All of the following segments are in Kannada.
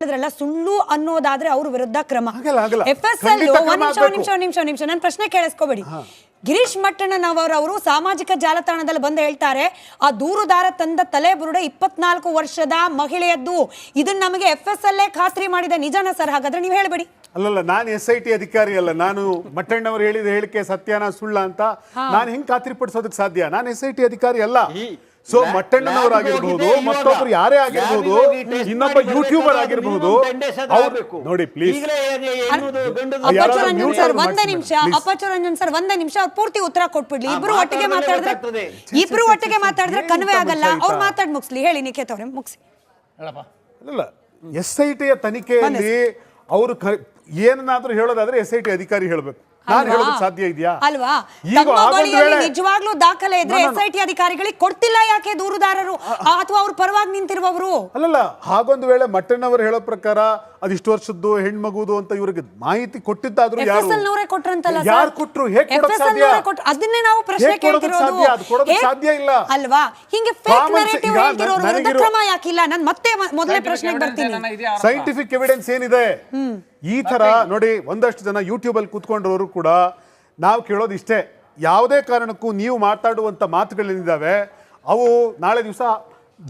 ಹೇಳಿದ್ರಲ್ಲ ಸುಳ್ಳು ಅನ್ನೋದಾದ್ರೆ ಅವ್ರ ವಿರುದ್ಧ ಕ್ರಮ. FSL ನಿಮಿಷ ನನ್ನ ಪ್ರಶ್ನೆ ಕೇಳಿಸ್ಕೋಬೇಡಿ. ಗಿರೀಶ್ ಮಟ್ಟಣ್ಣನವರವರು ಸಾಮಾಜಿಕ ಜಾಲತಾಣದಲ್ಲಿ ಬಂದು ಹೇಳ್ತಾರೆ, ಆ ದೂರುದಾರ ತಂದ ತಲೆಬುರುಡೆ 24 ವರ್ಷದ ಮಹಿಳೆಯದ್ದು. ಇದನ್ನ ನಮಗೆ FSL ಖಾತ್ರಿ ಮಾಡಿದೆ. ನಿಜಾನ ಸರ್? ಹಾಗಾದ್ರೆ ನೀವು ಹೇಳ್ಬೇಡಿ. ಅಲ್ಲಲ್ಲ, ನಾನು SIT ಅಧಿಕಾರಿ ಅಲ್ಲ. ನಾನು ಮಟ್ಟಣ್ಣವರು ಹೇಳಿದ ಹೇಳಿಕೆ ಸತ್ಯನ ಸುಳ್ಳ ಅಂತ ನಾನು ಹೆಂಗ್ ಖಾತ್ರಿಪಡಿಸೋದಕ್ಕೆ ಸಾಧ್ಯ? ನಾನು SIT ಅಧಿಕಾರಿ ಅಲ್ಲ. ಸೊ ಮಟ್ಟಣ್ಣನವರಾಗಿರ್ಬಹುದು, ಮತ್ತೊಬ್ರು ಯಾರೇ ಆಗಿರ್ಬಹುದು, ಇನ್ನೊಬ್ಬ ಯೂಟ್ಯೂಬರ್ ಆಗಿರ್ಬಹುದು, ನೋಡಿ ಪ್ಲೀಸ್ ಅಪಚುರಂಜನ್ ಸರ್ ಒಂದೇ ನಿಮಿಷ ಅವ್ರು ಪೂರ್ತಿ ಉತ್ತರ ಕೊಟ್ಬಿಡ್ಲಿ. ಇಬ್ರು ಒಟ್ಟಿಗೆ ಮಾತಾಡಿದ್ರೆ ಕನ್ವೆ ಆಗಲ್ಲ. ಅವ್ರು ಮಾತಾಡ್ ಮುಗಿಸ್ಲಿ. ಹೇಳಿ ನಿಖೇತ್ ಅವ್ರೆ, ಮುಗಿಸಿ. ಅಲ್ಲ, SIT ತನಿಖೆಯಲ್ಲಿ ಅವರು ಏನನ್ನಾದ್ರೂ ಹೇಳೋದಾದ್ರೆ SIT ಅಧಿಕಾರಿ ಹೇಳ್ಬೇಕು. ನಾನು ಹೇಳೋದಕ್ಕೆ ಸಾಧ್ಯ ಇದೆಯಾ? ಅಲ್ವಾ? ನಿಜವಾಗ್ಲೂ ದಾಖಲೆ ಇದ್ರೆ SIT ಅಧಿಕಾರಿಗಳಿಗೆ ಕೊಡ್ತಿಲ್ಲ ಯಾಕೆ ದೂರುದಾರರು ಅಥವಾ ಅವ್ರ ಪರವಾಗಿ ನಿಂತಿರುವವರು? ಅಲ್ಲಲ್ಲ, ಹಾಗೊಂದು ವೇಳೆ ಮಟ್ಟಣ್ಣವರು ಹೇಳೋ ಪ್ರಕಾರ ಅದಿಷ್ಟು ವರ್ಷದ್ದು ಹೆಣ್ಮಗುದು ಅಂತ ಇವರಿಗೆ ಮಾಹಿತಿ ಕೊಟ್ಟಿದ್ದಾದ್ರೂ ಯಾರು ಕೊಟ್ರು? ಹೇಗೆ ಕೊಡೋಕೆ ಸಾಧ್ಯ? ಅದನ್ನೇ ನಾವು ಪ್ರಶ್ನೆ ಕೇಳ್ತಿರೋದು. ಸಾಧ್ಯ ಇಲ್ಲ ಅಲ್ವಾ? ಹಿಂಗೆ ಫೇಕ್ ನರೇಟಿವ್ ಹೇಳ್ತಿರೋರು ವಿರುದ್ಧ ಕ್ರಮ ಯಾಕಿಲ್ಲ? ನಾನು ಮತ್ತೆ ಮೊದಲೇ ಪ್ರಶ್ನೆಗೆ ಬರ್ತೀನಿ. ಸೈಂಟಿಫಿಕ್ ಎವಿಡೆನ್ಸ್ ಏನಿದೆ? ಈ ತರ ನೋಡಿ, ಒಂದಷ್ಟು ಜನ ಯೂಟ್ಯೂಬ್ ಅಲ್ಲಿ ಕೂತ್ಕೊಂಡ್ರವರು ಕೂಡ ನಾವು ಕೇಳೋದು ಇಷ್ಟೇ, ಯಾವುದೇ ಕಾರಣಕ್ಕೂ ನೀವು ಮಾತಾಡುವಂತ ಮಾತುಗಳೇನಿದ್ದಾವೆ ಅವು ನಾಳೆ ದಿವಸ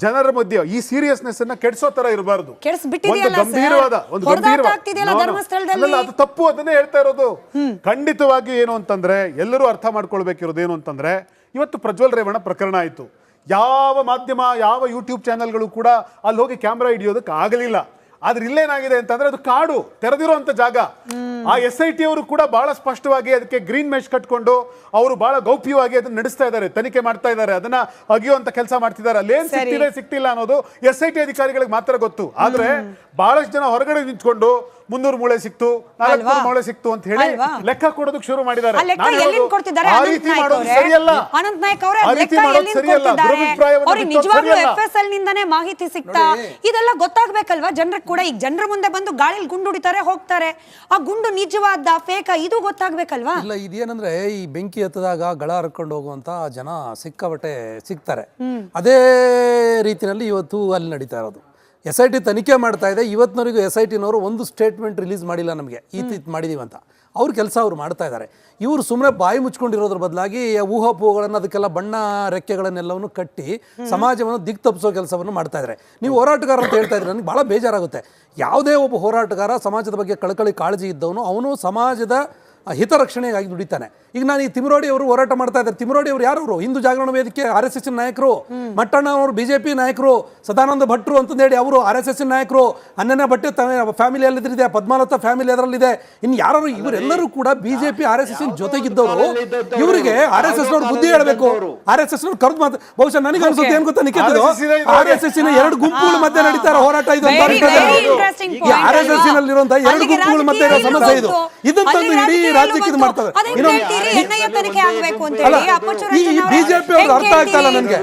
ಜನರ ಮಧ್ಯೆ ಈ ಸೀರಿಯಸ್ನೆಸ್ ಅನ್ನ ಕೆಡಿಸೋ ತರ ಇರಬಾರದು. ಅದು ತಪ್ಪು. ಅದನ್ನೇ ಹೇಳ್ತಾ ಇರೋದು. ಖಂಡಿತವಾಗಿ ಏನು ಅಂತಂದ್ರೆ, ಎಲ್ಲರೂ ಅರ್ಥ ಮಾಡ್ಕೊಳ್ಬೇಕಿರೋದು ಏನು ಅಂತಂದ್ರೆ, ಇವತ್ತು ಪ್ರಜ್ವಲ್ ರೇವಣ್ಣ ಪ್ರಕರಣ ಆಯ್ತು. ಯಾವ ಮಾಧ್ಯಮ, ಯಾವ ಯೂಟ್ಯೂಬ್ ಚಾನೆಲ್ಗಳು ಕೂಡ ಅಲ್ಲಿ ಹೋಗಿ ಕ್ಯಾಮ್ರಾ ಹಿಡಿಯೋದಕ್ಕೆ ಆಗಲಿಲ್ಲ. ಆದ್ರೆ ಇಲ್ಲೇನಾಗಿದೆ ಅಂತಂದ್ರೆ, ಅದು ಕಾಡು, ತೆರೆದಿರುವಂತ ಜಾಗ. ಆ SIT ಅವರು ಕೂಡ ಬಹಳ ಸ್ಪಷ್ಟವಾಗಿ ಅದಕ್ಕೆ ಗ್ರೀನ್ ಮೆಶ್ ಕಟ್ಕೊಂಡು ಅವರು ಬಹಳ ಗೌಪ್ಯವಾಗಿ ಅದನ್ನ ನಡೆಸ್ತಾ ಇದ್ದಾರೆ, ತನಿಖೆ ಮಾಡ್ತಾ ಇದ್ದಾರೆ, ಅದನ್ನ ಅಗಿಯುವಂತ ಕೆಲಸ ಮಾಡ್ತಿದ್ದಾರೆ. ಅಲ್ಲೇನ್ ಸಿಕ್ತಿಲ್ಲ ಅನ್ನೋದು SIT ಅಧಿಕಾರಿಗಳಿಗೆ ಮಾತ್ರ ಗೊತ್ತು. ಆದ್ರೆ ಬಹಳಷ್ಟು ಜನ ಹೊರಗಡೆ ನಿಂತ್ಕೊಂಡು 300 ಮೂಳೆ ಸಿಕ್ತು, 400 ಮೂಳೆ ಸಿಕ್ತು ಅಂತ ಹೇಳಿ ಲೆಕ್ಕ ಕೊಡೋದಕ್ಕೆ ಶುರು ಮಾಡಿದ್ದಾರೆ. ಆ ರೀತಿ ಮಾಡೋದು ಸರಿಯಲ್ಲ. FSL ನಿಂದಾನೇ ಮಾಹಿತಿ ಸಿಗ್ತಾ ಇದೆಲ್ಲ ಗೊತ್ತಾಗ್ಬೇಕಲ್ವಾ ಜನರಿಗೆ ಕೂಡ? ಈಗ ಜನರ ಮುಂದೆ ಬಂದು ಗಾಳಿಲಿ ಗುಂಡು ಹೊಡಿತಾರೆ, ಹೋಗ್ತಾರೆ. ಆ ಗುಂಡು ನಿಜವಾದ ಫೇಕ ಇದು ಗೊತ್ತಾಗ್ಬೇಕಲ್ವಾ? ಇಲ್ಲ, ಇದೇನಂದ್ರೆ ಈ ಬೆಂಕಿ ಹತ್ತದಾಗ ಗಳ ಹರ್ಕೊಂಡು ಹೋಗುವಂತ ಜನ ಸಿಕ್ಕಾಬಟ್ಟೆ ಸಿಗ್ತಾರೆ. ಅದೇ ರೀತಿಯಲ್ಲಿ ಇವತ್ತು ಅಲ್ಲಿ ನಡೀತಾ ಇರೋದು. SIT ತನಿಖೆ ಮಾಡ್ತಾ ಇದೆ. ಇವತ್ತಿನವರೆಗೂ SITನವರು ಒಂದು ಸ್ಟೇಟ್ಮೆಂಟ್ ರಿಲೀಸ್ ಮಾಡಿಲ್ಲ ನಮಗೆ, ಇದು ಮಾಡಿದೀವಿ ಅಂತ. ಅವ್ರ ಕೆಲಸ ಅವ್ರು ಮಾಡ್ತಾ ಇದ್ದಾರೆ. ಇವರು ಸುಮ್ಮನೆ ಬಾಯಿ ಮುಚ್ಕೊಂಡಿರೋದ್ರ ಬದಲಾಗಿ ಊಹಾಪೋಹಗಳನ್ನು, ಅದಕ್ಕೆಲ್ಲ ಬಣ್ಣ ರೆಕ್ಕೆಗಳನ್ನೆಲ್ಲವನ್ನು ಕಟ್ಟಿ ಸಮಾಜವನ್ನು ದಿಕ್ ತಪ್ಪಿಸೋ ಕೆಲಸವನ್ನು ಮಾಡ್ತಾ ಇದ್ದಾರೆ. ನೀವು ಹೋರಾಟಗಾರ ಅಂತ ಹೇಳ್ತಾ ಇದ್ರೆ ನನಗೆ ಭಾಳ ಬೇಜಾರಾಗುತ್ತೆ. ಯಾವುದೇ ಒಬ್ಬ ಹೋರಾಟಗಾರ ಸಮಾಜದ ಬಗ್ಗೆ ಕಳಕಳಿ ಕಾಳಜಿ ಇದ್ದವನು, ಅವನು ಸಮಾಜದ ಹಿತರಕ್ಷಣೆಗಾಗಿ ದುಡಿತಾನೆ. ಈಗ ನಾನು ಈ ತಿಮರೋಡಿ ಅವರು ಹೋರಾಟ ಮಾಡ್ತಾ ಇದ್ದಾರೆ. ತಿಮರೋಡಿ ಅವರು ಯಾರು? ಹಿಂದೂ ಜಾಗರಣ ವೇದಿಕೆ RSS ನಾಯಕರು. ಮಟ್ಟಣ್ಣ ಅವರು BJP ನಾಯಕರು. ಸದಾನಂದ ಭಟ್ರು ಅಂತಂದೇಳಿ ಅವರು RSS ನಾಯಕರು. ಅನನ್ಯ ಭಟ್ ಫ್ಯಾಮಿಲಿಯಲ್ಲಿದೆ, ಪದ್ಮಾಲತಾ ಫ್ಯಾಮಿಲಿ ಅದರಲ್ಲಿದೆ. ಇನ್ನು ಯಾರು? ಇವರೆಲ್ಲರೂ ಕೂಡ BJP RSS ಜೊತೆಗಿದ್ದವರು. ಇವರಿಗೆ RSS ನವರು ಬುದ್ಧಿ ಹೇಳಬೇಕು. RSS ನವರು ಕರೆದು ಮಾತು ಬಹುಶಃ ನನಗೆ ಅನ್ಸುತ್ತೆ ಏನು ಗೊತ್ತಾ ನಿಖಿತ್, RSS ಎರಡು ಗುಂಪುಗಳ ಮಧ್ಯೆ ನಡೀತಾರ ಹೋರಾಟ. ಇದು RSS ನಲ್ಲಿರುವಂತಹ ಎರಡು ಗುಂಪುಗಳ ಮಧ್ಯೆ ಇರೋ ಸಮಸ್ಯೆ ಇದು. ಇದನ್ನು ಇಡೀ ರಾಜ್ಯಕ್ಕೆ ಇದು ಮಾಡ್ತಾರೆ. ಬಿಜೆಪಿ ಅವ್ರು ಅರ್ಥ ಆಗ್ತಾ ಇಲ್ಲ ನನಗೆ.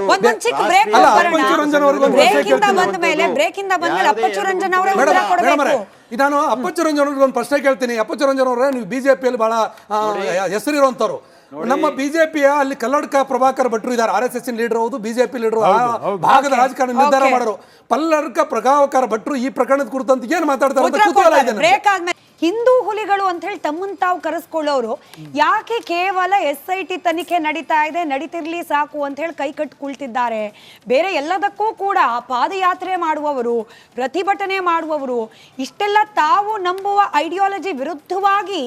ನಾನು ಅಪ್ಪಚ್ಚು ರಂಜನ್ ಅವ್ರಿಗೆ ಒಂದು ಪ್ರಶ್ನೆ ಕೇಳ್ತೀನಿ. ಅಪ್ಪಚ್ಚು ರಂಜನ್ ಅವರೇ, ನೀವು BJPಯಲ್ಲಿ ಬಹಳ ಹೆಸರಿರುವಂತವ್ರು. ನಮ್ಮ BJPಯ ಅಲ್ಲಿ ಕಲ್ಲಡ್ಕ ಪ್ರಭಾಕರ್ ಭಟ್ರು ಇದ್ದಾರೆ, RSS ಲೀಡರ್, ಹೌದು, BJP ಲೀಡರ್, ಭಾಗದ ರಾಜಕಾರಣ ನಿರ್ಧಾರ ಮಾಡೋರು. ಕಲ್ಲಡ್ಕ ಪ್ರಭಾಕರ್ ಭಟ್ರು ಈ ಪ್ರಕರಣದ ಕುರಿತಂತೆ ಏನ್ ಮಾತಾಡ್ತಾರೆ ಅಂತ ಕುತೂಹಲ ಇದೆ. ಹಿಂದೂ ಹುಲಿಗಳು ಅಂತ ಹೇಳಿ ತಮ್ಮನ್ ತಾವು ಕರೆಸ್ಕೊಳ್ಳೋರು ಯಾಕೆ ಕೇವಲ SIT ತನಿಖೆ ನಡೀತಾ ಇದೆ, ನಡೀತಿರ್ಲಿ ಸಾಕು ಅಂತ ಹೇಳಿ ಕೈ ಕಟ್ಟು ಕುಳಿತಿದ್ದಾರೆ? ಬೇರೆ ಎಲ್ಲದಕ್ಕೂ ಕೂಡ ಪಾದಯಾತ್ರೆ ಮಾಡುವವರು, ಪ್ರತಿಭಟನೆ ಮಾಡುವವರು, ಇಷ್ಟೆಲ್ಲ ತಾವು ನಂಬುವ ಐಡಿಯಾಲಜಿ ವಿರುದ್ಧವಾಗಿ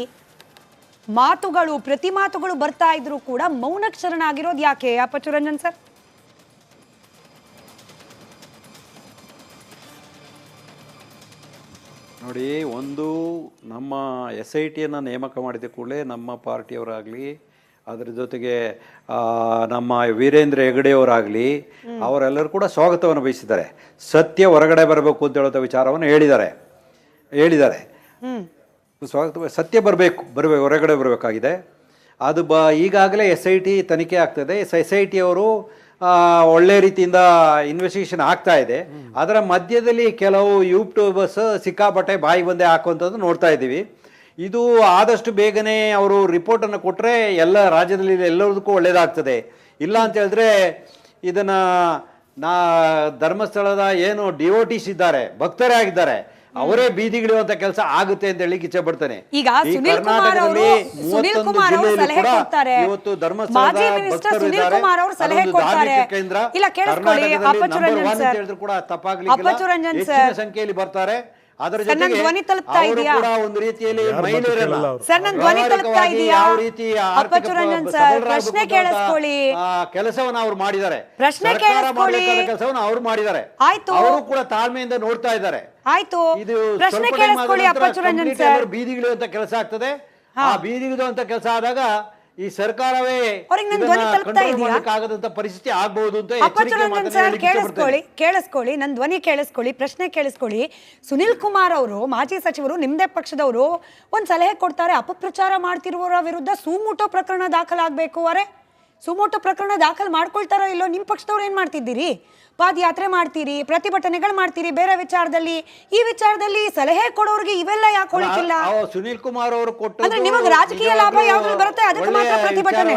ಮಾತುಗಳು, ಪ್ರತಿ ಮಾತುಗಳು ಬರ್ತಾ ಇದ್ರು ಕೂಡ ಮೌನಕ್ಕೆ ಶರಣಾಗಿರೋದು ಯಾಕೆ? ಅಪಚುರಂಜನ್ ಸರ್, ನೋಡಿ, ಒಂದು ನಮ್ಮ SITಯನ್ನು ನೇಮಕ ಮಾಡಿದ ಕೂಡಲೇ ನಮ್ಮ ಪಾರ್ಟಿಯವರಾಗಲಿ, ಅದರ ಜೊತೆಗೆ ನಮ್ಮ ವೀರೇಂದ್ರ ಹೆಗಡೆಯವರಾಗಲಿ, ಅವರೆಲ್ಲರೂ ಕೂಡ ಸ್ವಾಗತವನ್ನು ಬಯಸಿದ್ದಾರೆ. ಸತ್ಯ ಹೊರಗಡೆ ಬರಬೇಕು ಅಂತ ಹೇಳೋ ವಿಚಾರವನ್ನು ಹೇಳಿದ್ದಾರೆ. ಸ್ವಾಗತ, ಸತ್ಯ ಬರಬೇಕು, ಹೊರಗಡೆ ಬರಬೇಕಾಗಿದೆ. ಅದು ಈಗಾಗಲೇ SIT ತನಿಖೆ ಆಗ್ತದೆ. SIT ಅವರು ಒಳ್ಳೆ ರೀತಿಯಿಂದ ಇನ್ವೆಸ್ಟಿಗೇಷನ್ ಆಗ್ತಾ ಇದೆ. ಅದರ ಮಧ್ಯದಲ್ಲಿ ಕೆಲವು ಯೂಟ್ಯೂಬರ್ಸ್ ಸಿಕ್ಕಾಪಟ್ಟೆ ಬಾಯಿ ಬಂದೆ ಹಾಕುವಂಥದ್ದು ನೋಡ್ತಾ ಇದ್ದೀವಿ. ಇದು ಆದಷ್ಟು ಬೇಗನೆ ಅವರು ರಿಪೋರ್ಟನ್ನು ಕೊಟ್ಟರೆ ಎಲ್ಲ ರಾಜ್ಯದಲ್ಲಿ ಎಲ್ಲರಿಗೂ ಒಳ್ಳೆಯದಾಗ್ತದೆ. ಇಲ್ಲ ಅಂತ ಹೇಳಿದ್ರೆ ಇದನ್ನು ಧರ್ಮಸ್ಥಳದ ಏನು DOTs ಇದ್ದಾರೆ, ಭಕ್ತರೇ ಆಗಿದ್ದಾರೆ, ಅವರೇ ಬೀದಿಗಿಳಿಯುವಂತ ಕೆಲಸ ಆಗುತ್ತೆ ಅಂತ ಹೇಳಿ ಇಚ್ಛೆ ಪಡ್ತಾನೆ. ಈಗ ಸುನಿಲ್ ಕುಮಾರ್ ಅವರು ಸಲಹೆ ಕೊಡ್ತಾರೆ, ಮಾಜಿ ಮಿನಿಸ್ಟರ್ ಸುನಿಲ್ ಕುಮಾರ್ ಅವರು ಸಲಹೆ ಕೊಡ್ತಾರೆ. ಇಲ್ಲ ಕೇಳಿಸ್ಕೊಳ್ಳಿ, ಅಪ್ಪಚ್ಚು ರಂಜನ್ ಸರ್ ಸಂಖ್ಯೆಯಲ್ಲಿ ಬರ್ತಾರೆ. ಅದರ ಸರ್, ನನ್ ಧ್ವನಿ ತಲುಪ್ತಾ ಇದೆಯಾ? ಒಂದು ರೀತಿಯಲ್ಲಿ ಮಹಿಳೆಯರಲ್ಲ ಸರ್, ನನ್ ಧ್ವನಿ ತಲುಪ್ತಾ ಇದೆಯಾ? ಅಪ್ಪಚ್ಚು ರಂಜನ್ ಸರ್, ಪ್ರಶ್ನೆ ಕೇಳಿಸ್ಕೊಳ್ಳಿ. ಕೆಲಸವನ್ನ ಅವ್ರು ಮಾಡಿದ್ದಾರೆ, ಪ್ರಶ್ನೆ ಕೇಳಿಸ್ಕೊಳ್ಳಿ. ಕೆಲಸವನ್ನ ಅವ್ರು ಮಾಡಿದ್ದಾರೆ. ಆಯ್ತು, ಅವರು ಕೂಡ ತಾಳ್ಮೆಯಿಂದ ನೋಡ್ತಾ ಇದ್ದಾರೆ. ಆಯ್ತು, ಪ್ರಶ್ನೆ ಕೇಳಿಸ್ಕೊಳ್ಳಿ ಅಪ್ಪಚ್ಚು ರಂಜನ್ ಸರ್. ಬೀದಿಗಿಳಿಯುವಂತ ಕೆಲಸ ಆಗ್ತದೆ. ಆ ಬೀದಿಗಿಳಿಯುವಂತ ಕೆಲಸ ಆದಾಗ ಈ ಸರ್ಕಾರವೇ ಆಗದಂತ ಪರಿಸ್ಥಿತಿ ಆಗಬಹುದು ಅಂತ ಕೇಳಿಸ್ಕೊಳ್ಳಿ, ನನ್ ಧ್ವನಿ ಕೇಳಿಸ್ಕೊಳ್ಳಿ, ಪ್ರಶ್ನೆ ಕೇಳಿಸ್ಕೊಳ್ಳಿ. ಸುನಿಲ್ ಕುಮಾರ್ ಅವರು ಮಾಜಿ ಸಚಿವರು, ನಿಮ್ದೇ ಪಕ್ಷದವರು, ಒಂದ್ ಸಲಹೆ ಕೊಡ್ತಾರೆ, ಅಪಪ್ರಚಾರ ಮಾಡ್ತಿರುವವರ ವಿರುದ್ಧ ಸುಮೋಟೋ ಪ್ರಕರಣ ದಾಖಲಾಗಬೇಕು. ಅವರೇ ಸುಮೋಟೋ ಪ್ರಕರಣ ದಾಖಲು ಮಾಡ್ಕೊಳ್ತಾರೋ ಇಲ್ಲೋ? ನಿಮ್ ಪಕ್ಷದವ್ರು ಏನ್ ಮಾಡ್ತಿದ್ದೀರಿ? ಪಾದಯಾತ್ರೆ ಮಾಡ್ತೀರಿ, ಪ್ರತಿಭಟನೆಗಳು ಮಾಡ್ತೀರಿ ಬೇರೆ ವಿಚಾರದಲ್ಲಿ. ಈ ವಿಚಾರದಲ್ಲಿ ಸಲಹೆ ಕೊಡೋರಿಗೆ ಇವೆಲ್ಲ ಯಾಕೆ ಹೊಳಿತಿಲ್ಲ? ಸುನಿಲ್ ಕುಮಾರ್ ಅವರು ಕೊಟ್ಟು ಅಂದ್ರೆ ನಿಮಗೆ ರಾಜಕೀಯ ಲಾಭ ಯಾವ್ದ್ರಲ್ಲಿ ಬರುತ್ತೆ ಅದಕ್ಕೆ ಮಾತ್ರ ಪ್ರತಿಭಟನೆ,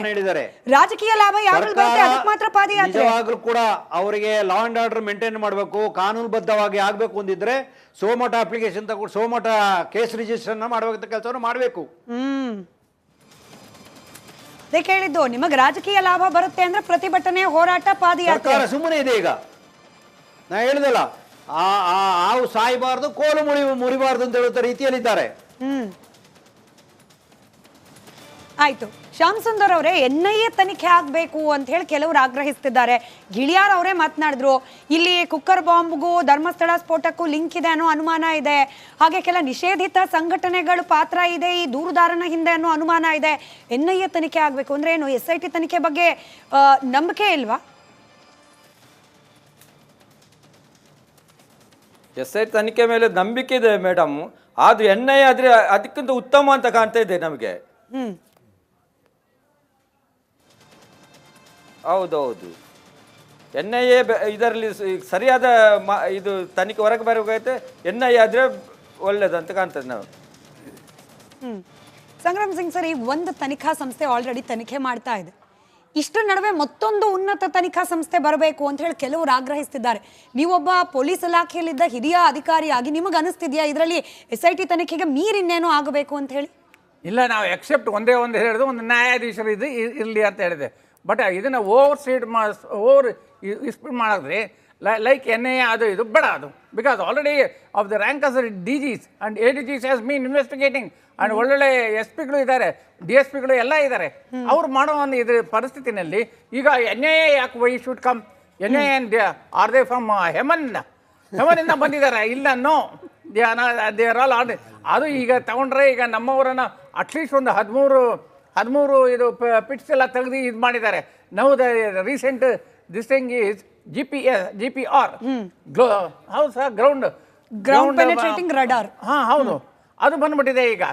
ರಾಜಕೀಯ ಲಾಭ ಯಾವ್ದ್ರಲ್ಲಿ ಬರುತ್ತೆ ಅದಕ್ಕೆ ಮಾತ್ರ ಪಾದಯಾತ್ರೆ. ನಿಜವಾಗ್ಲೂ ಕೂಡ ಅವರಿಗೆ ಲಾ ಅಂಡ್ ಆರ್ಡರ್ ಮೇಂಟೈನ್ ಮಾಡಬೇಕು, ಕಾನೂನುಬದ್ಧವಾಗಿ ಆಗ್ಬೇಕು ಅಂದಿದ್ರೆ ಸೋಮೋಟೋ ಅಪ್ಲಿಕೇಶನ್ ತಗೊಂಡು ಸೋಮೋಟೋ ಕೇಸ್ ರಿಜಿಸ್ಟರ್ ಮಾಡಬೇಕಂತ ಕೆಲಸವನ್ನು ಮಾಡಬೇಕು. ಅದೇ ಕೇಳಿದ್ದು, ನಿಮಗೆ ರಾಜಕೀಯ ಲಾಭ ಬರುತ್ತೆ ಅಂದ್ರೆ ಪ್ರತಿಭಟನೆ, ಹೋರಾಟ, ಪಾದಯಾತ್ರೆ. ಸುಮ್ಮನೆ ಇದೆ. ಈಗ ನಾ ಹೇಳಿದಲ್ಲ, ಆವು ಸಾಯಬಾರ್ದು, ಕೋಲು ಮುರಿಬಾರ್ದು ಅಂತ ಹೇಳುತ್ತ ರೀತಿಯಲ್ಲಿದ್ದಾರೆ. ಆಯ್ತು, ಶ್ಯಾಮ್ ಸುಂದರ್ ಅವರೇ, NIA ತನಿಖೆ ಆಗ್ಬೇಕು ಅಂತ ಹೇಳಿ ಕೆಲವರು ಆಗ್ರಹಿಸ್ತಿದ್ದಾರೆ. ಗಿಳಿಯಾರ್ ಅವರೇ ಮಾತನಾಡಿದ್ರು, ಇಲ್ಲಿ ಕುಕ್ಕರ್ ಬಾಂಬ್ಗೂ ಧರ್ಮಸ್ಥಳ ಸ್ಫೋಟಕ್ಕೂ ಲಿಂಕ್ ಇದೆ ಅನ್ನೋ ಅನುಮಾನ ಇದೆ, ಹಾಗೆ ಕೆಲ ನಿಷೇಧಿತ ಸಂಘಟನೆಗಳು ಪಾತ್ರ ಇದೆ ಈ ದೂರುದಾರನ ಹಿಂದೆ ಅನ್ನೋ ಅನುಮಾನ ಇದೆ. NIA ತನಿಖೆ ಆಗ್ಬೇಕು ಅಂದ್ರೆ ಏನು? SIT ತನಿಖೆ ಬಗ್ಗೆ ನಂಬಿಕೆ ಇಲ್ವಾ? SIT ತನಿಖೆ ಮೇಲೆ ನಂಬಿಕೆ ಇದೆ ಮೇಡಮ್, ಆದ್ರೆ NIA ಆದ್ರೆ ಅದಕ್ಕಿಂತ ಉತ್ತಮ ಅಂತ ಕಾಣ್ತಾ ಇದೆ ನಮಗೆ. ಹೌದೌದು, NIA ಇದರಲ್ಲಿ ಸರಿಯಾದ ಇದು ತನಿಖೆ ಹೊರಗೆ ಬರಬೇಕೈತೆ. NIA ಆದ್ರೆ ಒಳ್ಳೇದಂತ ಕಾಣ್ತದೆ ನಾವು. ಸಂಗ್ರಾಮ್ ಸಿಂಗ್ ಸರ್, ಈ ಒಂದು ತನಿಖಾ ಸಂಸ್ಥೆ ಆಲ್ರೆಡಿ ತನಿಖೆ ಮಾಡ್ತಾ ಇದೆ. ಇಷ್ಟರ ನಡುವೆ ಮತ್ತೊಂದು ಉನ್ನತ ತನಿಖಾ ಸಂಸ್ಥೆ ಬರಬೇಕು ಅಂತ ಹೇಳಿ ಕೆಲವರು ಆಗ್ರಹಿಸ್ತಿದ್ದಾರೆ. ನೀವೊಬ್ಬ ಪೊಲೀಸ್ ಇಲಾಖೆಯಲ್ಲಿದ್ದ ಹಿರಿಯ ಅಧಿಕಾರಿಯಾಗಿ ನಿಮಗೆ ಅನಿಸ್ತಿದ್ಯಾ ಇದರಲ್ಲಿ SIT ತನಿಖೆಗೆ ಮೀರಿನ್ನೇನೋ ಆಗಬೇಕು ಅಂತ ಹೇಳಿ? ಇಲ್ಲ, ನಾವು ಎಕ್ಸೆಪ್ಟ್ ಒಂದೇ ಒಂದು ಹೇಳಿದ್ರು, ಒಂದು ನ್ಯಾಯಾಧೀಶರು ಇರಲಿ ಅಂತ ಹೇಳಿದೆ. ಬಟ್ ಇದನ್ನು ಓವರ್ ಸ್ಪೀಡ್ ಮಾಡಿದ್ರೆ ಲೈಕ್ NIA ಅದು ಇದು ಬೇಡ. ಅದು because already of the rank as DGs and ADGs has been investigating and ಒಳ್ಳೊಳ್ಳೆ SP-ಗಳು ಇದ್ದಾರೆ, DSP-ಗಳು ಎಲ್ಲ ಇದ್ದಾರೆ. ಅವ್ರು ಮಾಡೋ ಒಂದು ಇದ್ರ ಪರಿಸ್ಥಿತಿನಲ್ಲಿ ಈಗ NIA ಯಾಕೆ why should come? NIA are they from ಹೆಮನಿಂದ ಬಂದಿದ್ದಾರೆ? ಇಲ್ಲ, no, they are all are. ಅದು ಈಗ ತಗೊಂಡ್ರೆ ಈಗ ನಮ್ಮವರನ್ನ ಅಟ್ಲೀಸ್ಟ್ ಒಂದು 13 ಇದು ಪಿಟ್ಸ್ ಎಲ್ಲ ತೆಗೆದು ಇದು ಮಾಡಿದ್ದಾರೆ. ನಾವು the recent this thing is GPR, ಹೌದು ಸರ್, ಗ್ರೌಂಡ್ ಪೆನೆಟ್ರೇಟಿಂಗ್ ರಡಾರ್. ಹೌದು, ಅದು ಬಂದ್ಬಿಟ್ಟಿದೆ ಈಗ.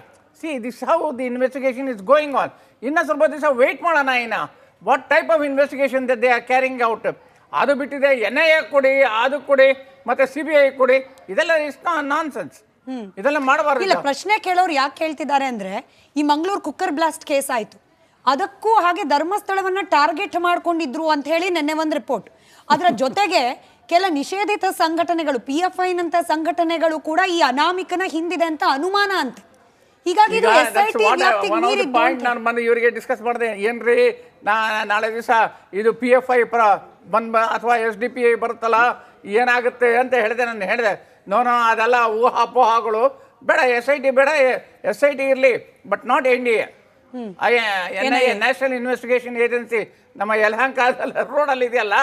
See this how the investigation is going on. ಇನ್ನು ಸ್ವಲ್ಪ ದಿವಸ ವೇಟ್ ಮಾಡೋಣ. ಇನ್ನು what type of investigation they are carrying out ಅದು ಬಿಟ್ಟಿದೆ. NIA ಕೊಡಿ, ಅದು ಕೊಡಿ, ಮತ್ತೆ CBI ಕೊಡಿ, ಇದೆಲ್ಲ ಇಸ್ ನಾನ್ ಸೆನ್ಸ್. ಇದೆಲ್ಲ ಮಾಡಬಾರ್ದು. ಇಲ್ಲ, ಪ್ರಶ್ನೆ ಕೇಳೋರು ಯಾಕೆ ಕೇಳ್ತಿದ್ದಾರೆ ಅಂದ್ರೆ, ಈ ಮಂಗಳೂರು ಕುಕ್ಕರ್ ಬ್ಲಾಸ್ಟ್ ಕೇಸ್ ಆಯ್ತು, ಅದಕ್ಕೂ ಹಾಗೆ ಧರ್ಮಸ್ಥಳವನ್ನ ಟಾರ್ಗೆಟ್ ಮಾಡ್ಕೊಂಡಿದ್ರು ಅಂತ ಹೇಳಿ ನೆನ್ನೆ ಒಂದು ರಿಪೋರ್ಟ್. ಅದರ ಜೊತೆಗೆ ಕೆಲ ನಿಷೇಧಿತ ಸಂಘಟನೆಗಳು, PFI ನಂತ ಸಂಘಟನೆಗಳು ಕೂಡ ಈ ಅನಾಮಿಕನ ಹಿಂದಿದೆ ಅಂತ ಅನುಮಾನ ಅಂತೆ. ಹೀಗಾಗಿ ಇದು SIT ವ್ಯಾಪ್ತಿಗೆ ಮೀರಿದ್ದು ಪಾಯಿಂಟ್ ನಾನು ಬಂದು ಇವರಿಗೆ ಡಿಸ್ಕಸ್ ಮಾಡಿದೆ. ಏನ್ರಿ, ನಾಳೆ ದಿವಸ ಇದು PFI ಅಥವಾ SDPI ಬರುತ್ತಲ್ಲ, ಏನಾಗುತ್ತೆ ಅಂತ ಹೇಳಿದೆ. ನಾನು ಹೇಳಿದೆ, ನೋ ಅದೆಲ್ಲ ಊಹಾಪೋಹಗಳು ಬೇಡ, SIT ಬೇಡ, SIT ಇರಲಿ, but not NDA. NIA national investigation agency ನಮ್ಮ ಯಲಹಂಕ ರೋಡಲ್ಲಿ ಇದೆಯಲ್ಲ,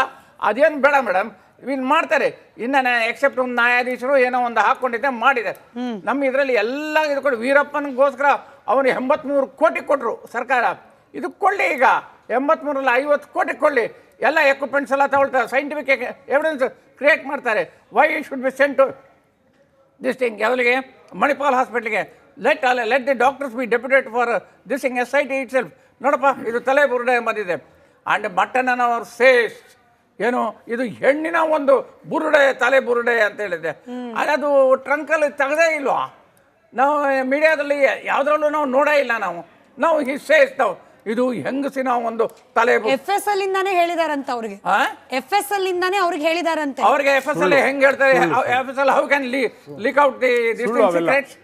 ಅದೇನು ಬೇಡ ಮೇಡಮ್. ಇನ್ನು ಮಾಡ್ತಾರೆ. ಇನ್ನು ಎಕ್ಸೆಪ್ಟ್ ಒಂದು ನ್ಯಾಯಾಧೀಶರು ಏನೋ ಒಂದು ಹಾಕೊಂಡಿದ್ದೆ ಮಾಡಿದೆ. ನಮ್ಮ ಇದರಲ್ಲಿ ಎಲ್ಲ ಇದು ಕೊಡಿ. ವೀರಪ್ಪನಿಗೋಸ್ಕರ ಅವನು 83 ಕೋಟಿ ಕೊಟ್ಟರು ಸರ್ಕಾರ. ಇದು ಕೊಳ್ಳಿ, ಈಗ 83ರಲ್ಲಿ 50 ಕೋಟಿ ಕೊಳ್ಳಿ. ಎಲ್ಲ ಎಕ್ವಿಪ್ಮೆಂಟ್ಸ್ ಎಲ್ಲ ತಗೊಳ್ತಾರೆ, ಸೈಂಟಿಫಿಕ್ ಎವಿಡೆನ್ಸ್ ಕ್ರಿಯೇಟ್ ಮಾಡ್ತಾರೆ. Why should be sent to this thing ಯಾವಲಿಗೆ ಮಣಿಪಾಲ್ ಹಾಸ್ಪಿಟ್ಲಿಗೆ. Let the doctors be deputed for this thing SIT itself. ನೋಡಪ್ಪ, ಇದು ತಲೆ ಬುರುಡೆ ಬಂದಿದೆ. ಆ್ಯಂಡ್ ಮಟನ್ ಅವರ್ ಸೇಸ್ ಏನು, ಇದು ಹೆಣ್ಣಿನ ಒಂದು ಬುರುಡೆ, ತಲೆ ಬುರುಡೆ ಅಂತ ಹೇಳಿದೆ. ಅದು ಟ್ರಂಕಲ್ಲಿ ತೆಗೆದೇ ಇಲ್ವಾ? ನಾವು ಮೀಡಿಯಾದಲ್ಲಿ ಯಾವುದ್ರಲ್ಲೂ ನಾವು ನೋಡೇ ಇಲ್ಲ. ನಾವು ಹಿ ಸೇಸ್ ನಾವು ಇದು ಹೆಂಗಸಿನ ಒಂದು ತಲೆ FSL ಇಂದಾನೇ ಹೇಳಿದಾರಂತ ಅವ್ರಿಗೆ. ಆ? FSL ಇಂದಾನೇ ಅವ್ರಿಗೆ ಹೇಳಿದಾರಂತೆ. ಅವ್ರಿಗೆ FSL ಹೆಂಗ್ ಹೇಳ್ತಾರೆ? FSL how can leak out the secrets?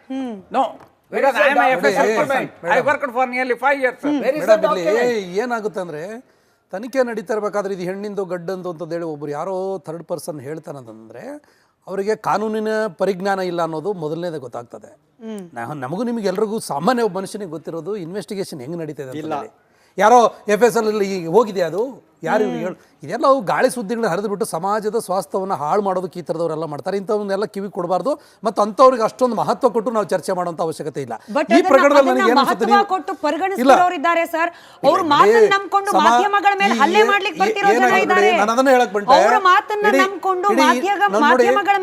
No, because I am a FSL person. I worked for nearly 5 years. Madam, ಇಲ್ಲಿ ಏನಾಗುತ್ತೆ ಅಂದ್ರೆ ತನಿಖೆ ನಡೀತಾ ಇರಬೇಕಾದ್ರೆ ಇದು ಹೆಣ್ಣಿಂದು ಗಡ್ಡಂದು ಅಂತಂದೇಳಿ ಒಬ್ರು ಯಾರೋ ಥರ್ಡ್ ಪರ್ಸನ್ ಹೇಳ್ತಾನಂತಂದ್ರೆ ಅವರಿಗೆ ಕಾನೂನಿನ ಪರಿಜ್ಞಾನ ಇಲ್ಲ ಅನ್ನೋದು ಮೊದಲನೇದೇ ಗೊತ್ತಾಗ್ತದೆ. ನಮಗೂ ನಿಮಗೆ ಎಲ್ರಿಗೂ ಸಾಮಾನ್ಯ ಒಬ್ಬ ಮನುಷ್ಯನಿಗೆ ಗೊತ್ತಿರೋದು ಇನ್ವೆಸ್ಟಿಗೇಷನ್ ಹೆಂಗೆ ನಡೀತದೆ ಅಂತ ಹೇಳಿ. ಯಾರೋ FSL ಅಲ್ಲಿ ಹೋಗಿದೆ ಅದು ಯಾರು ಹೇಳು, ಇದೆಲ್ಲ ಅವು ಗಾಳಿ ಸುದ್ದಿಗಳನ್ನ ಹರಿದುಬಿಟ್ಟು ಸಮಾಜದ ಸ್ವಾಸ್ಥ್ಯವನ್ನು ಹಾಳು ಮಾಡೋದಕ್ಕೆ ಈ ಥರದವರೆಲ್ಲ ಮಾಡ್ತಾರೆ. ಇಂಥವನ್ನೆಲ್ಲ ಕಿವಿ ಕೊಡಬಾರ್ದು ಮತ್ತು ಅಂಥವ್ರಿಗೆ ಅಷ್ಟೊಂದು ಮಹತ್ವ ಕೊಟ್ಟು ನಾವು ಚರ್ಚೆ ಮಾಡುವಂಥ ಅವಶ್ಯಕತೆ ಇಲ್ಲ. ಈ ಪ್ರಕರಣದಲ್ಲಿ ನನಗೆ ಏನು ಅನ್ಸುತ್ತೆ, ಕೊಟ್ಟು ಪರಿಗಣಿಸಿದವರಿದ್ದಾರೆ ಸರ್. ಅವ್ರ ಮಾತನ್ನ ನಂಬಿಕೊಂಡು ಮಾಧ್ಯಮಗಳ ಮೇಲೆ ಹಲ್ಲೆ ಮಾಡ್ಲಿಕ್ಕೆ ಬರ್ತಿರೋ ಜನ ಇದ್ದಾರೆ. ನಾನು ಅದನ್ನ ಹೇಳಕ್ ಬಂದೆ, ಅವರ ಮಾತನ್ನ ನಂಬಿಕೊಂಡು ಮಾಧ್ಯಮಗಳ